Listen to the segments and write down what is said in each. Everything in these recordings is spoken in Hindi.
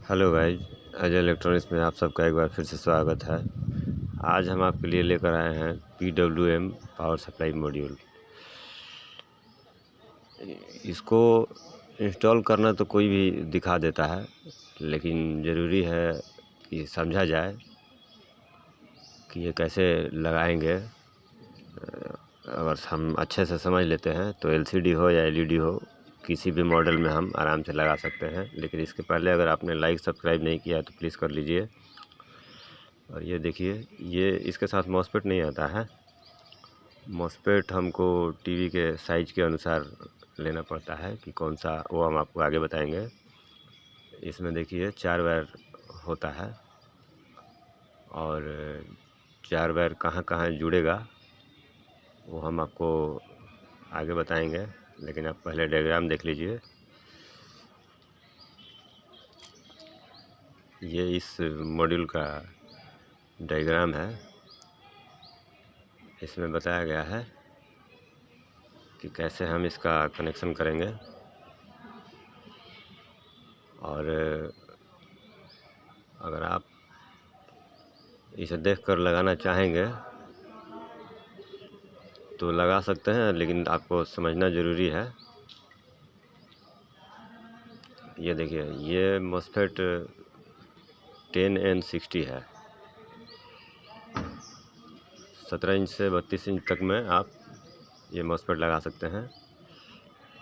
हेलो गाइज, अजय इलेक्ट्रॉनिक्स में आप सबका एक बार फिर से स्वागत है। आज हम आपके लिए लेकर आए हैं PWM पावर सप्लाई मॉड्यूल। इसको इंस्टॉल करना तो कोई भी दिखा देता है, लेकिन ज़रूरी है कि समझा जाए कि ये कैसे लगाएंगे। अगर हम अच्छे से समझ लेते हैं तो LCD हो या LED हो, किसी भी मॉडल में हम आराम से लगा सकते हैं। लेकिन इसके पहले अगर आपने लाइक सब्सक्राइब नहीं किया तो प्लीज़ कर लीजिए। और ये देखिए, ये इसके साथ मॉसफेट नहीं आता है। मॉसफेट हमको टीवी के साइज के अनुसार लेना पड़ता है कि कौन सा, वो हम आपको आगे बताएंगे। इसमें देखिए 4 वायर होता है और 4 वायर कहाँ कहाँ जुड़ेगा वो हम आपको आगे बताएंगे। लेकिन आप पहले डायग्राम देख लीजिए। ये इस मॉड्यूल का डायग्राम है। इसमें बताया गया है कि कैसे हम इसका कनेक्शन करेंगे। और अगर आप इसे देखकर लगाना चाहेंगे तो लगा सकते हैं, लेकिन आपको समझना ज़रूरी है। ये देखिए, ये मॉसफेट 10N60 है। 17 इंच से 32 इंच तक में आप ये मॉसफेट लगा सकते हैं।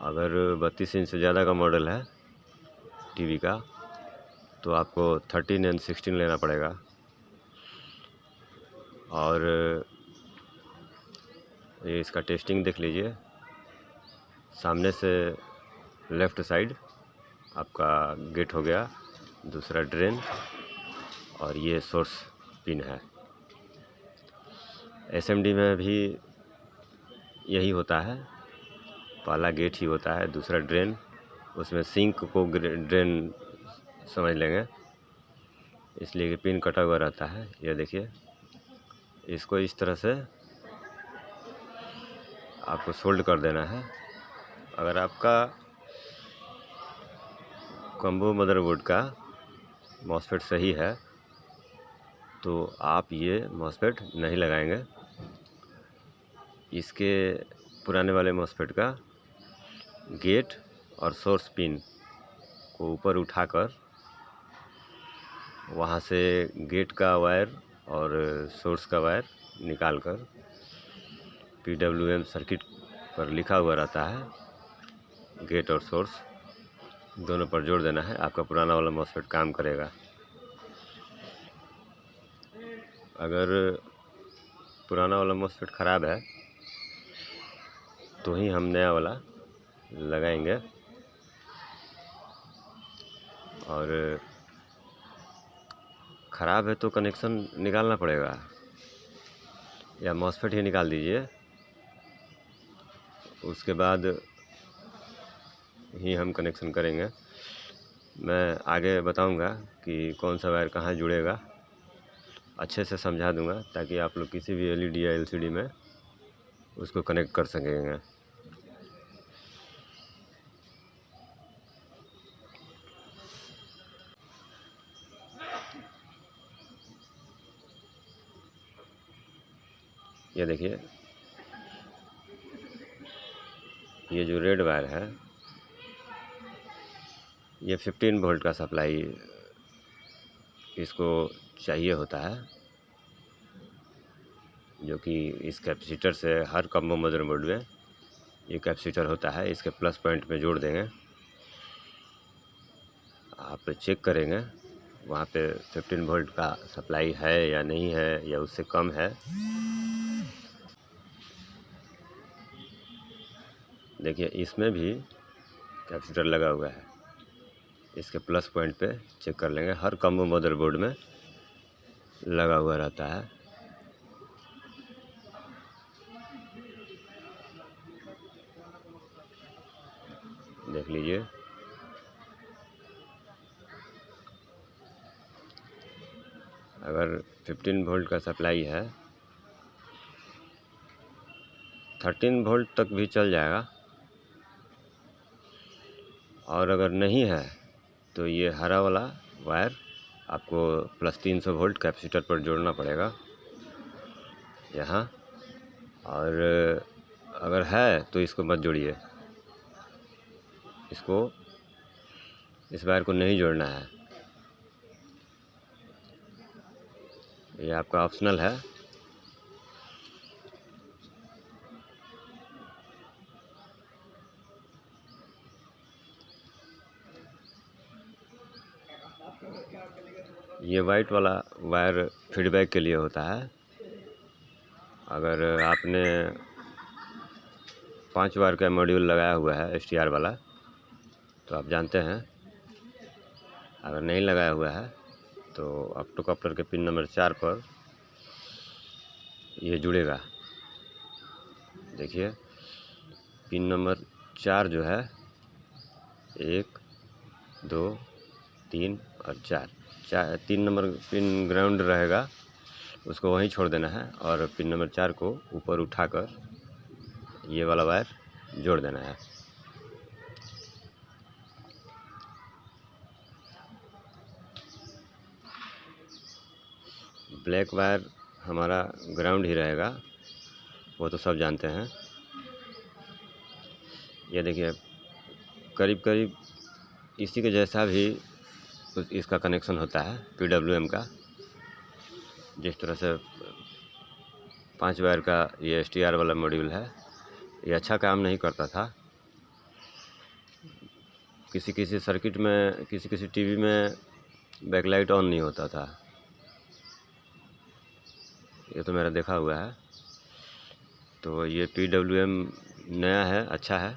अगर 32 इंच से ज़्यादा का मॉडल है टीवी का तो आपको 13N16 लेना पड़ेगा। और ये इसका टेस्टिंग देख लीजिए। सामने से लेफ़्ट साइड आपका गेट हो गया, दूसरा ड्रेन, और ये सोर्स पिन है। SMD में भी यही होता है, पहला गेट ही होता है, दूसरा ड्रेन, उसमें सिंक को ड्रेन समझ लेंगे, इसलिए कि पिन कटा हुआ रहता है। ये देखिए, इसको इस तरह से आपको सोल्ड कर देना है। अगर आपका कॉम्बो मदरबोर्ड का मॉसफेट सही है तो आप ये मॉसफेट नहीं लगाएंगे। इसके पुराने वाले मॉसफेट का गेट और सोर्स पिन को ऊपर उठाकर वहाँ से गेट का वायर और सोर्स का वायर निकालकर PWM सर्किट पर लिखा हुआ रहता है, गेट और सोर्स दोनों पर जोड़ देना है। आपका पुराना वाला मॉसफेट काम करेगा। अगर पुराना वाला मॉसफेट ख़राब है तो ही हम नया वाला लगाएंगे। और ख़राब है तो कनेक्शन निकालना पड़ेगा, या मॉसफेट ही निकाल दीजिए, उसके बाद ही हम कनेक्शन करेंगे। मैं आगे बताऊंगा कि कौन सा वायर कहाँ जुड़ेगा, अच्छे से समझा दूंगा ताकि आप लोग किसी भी LED या LCD में उसको कनेक्ट कर सकेंगे। ये देखिए, ये जो रेड वायर है ये 15 वोल्ट का सप्लाई इसको चाहिए होता है, जो कि इस कैपेसिटर से हर कॉम्बो मदरबोर्ड में ये कैपेसिटर होता है। इसके प्लस पॉइंट में जोड़ देंगे, आप चेक करेंगे वहाँ पे 15 वोल्ट का सप्लाई है या नहीं है, या उससे कम है। देखिए, इसमें भी कैपेसिटर लगा हुआ है, इसके प्लस पॉइंट पे चेक कर लेंगे। हर कॉम्बो मदरबोर्ड में लगा हुआ रहता है। देख लीजिए, अगर 15 वोल्ट का सप्लाई है, 13 वोल्ट तक भी चल जाएगा। और अगर नहीं है तो ये हरा वाला वायर आपको प्लस 300 वोल्ट कैपेसिटर पर जोड़ना पड़ेगा यहाँ। और अगर है तो इसको मत जोड़िए, इस वायर को नहीं जोड़ना है, ये आपका ऑप्शनल है। ये वाइट वाला वायर फीडबैक के लिए होता है। अगर आपने 5 वायर का मॉड्यूल लगाया हुआ है STR वाला तो आप जानते हैं। अगर नहीं लगाया हुआ है तो ऑप्टोकॉप्टर के पिन नंबर 4 पर ये जुड़ेगा। देखिए पिन नंबर 4 जो है 1 2 3 और 4 3 नंबर पिन ग्राउंड रहेगा, उसको वहीं छोड़ देना है और पिन नंबर 4 को ऊपर उठाकर ये वाला वायर जोड़ देना है। ब्लैक वायर हमारा ग्राउंड ही रहेगा, वो तो सब जानते हैं। ये देखिए करीब करीब इसी के जैसा भी इसका कनेक्शन होता है PWM का। जिस तरह से 5 वायर का ये STR वाला मॉड्यूल है, ये अच्छा काम नहीं करता था। किसी किसी सर्किट में, किसी किसी टीवी में बैकलाइट ऑन नहीं होता था, ये तो मेरा देखा हुआ है। तो ये PWM नया है, अच्छा है।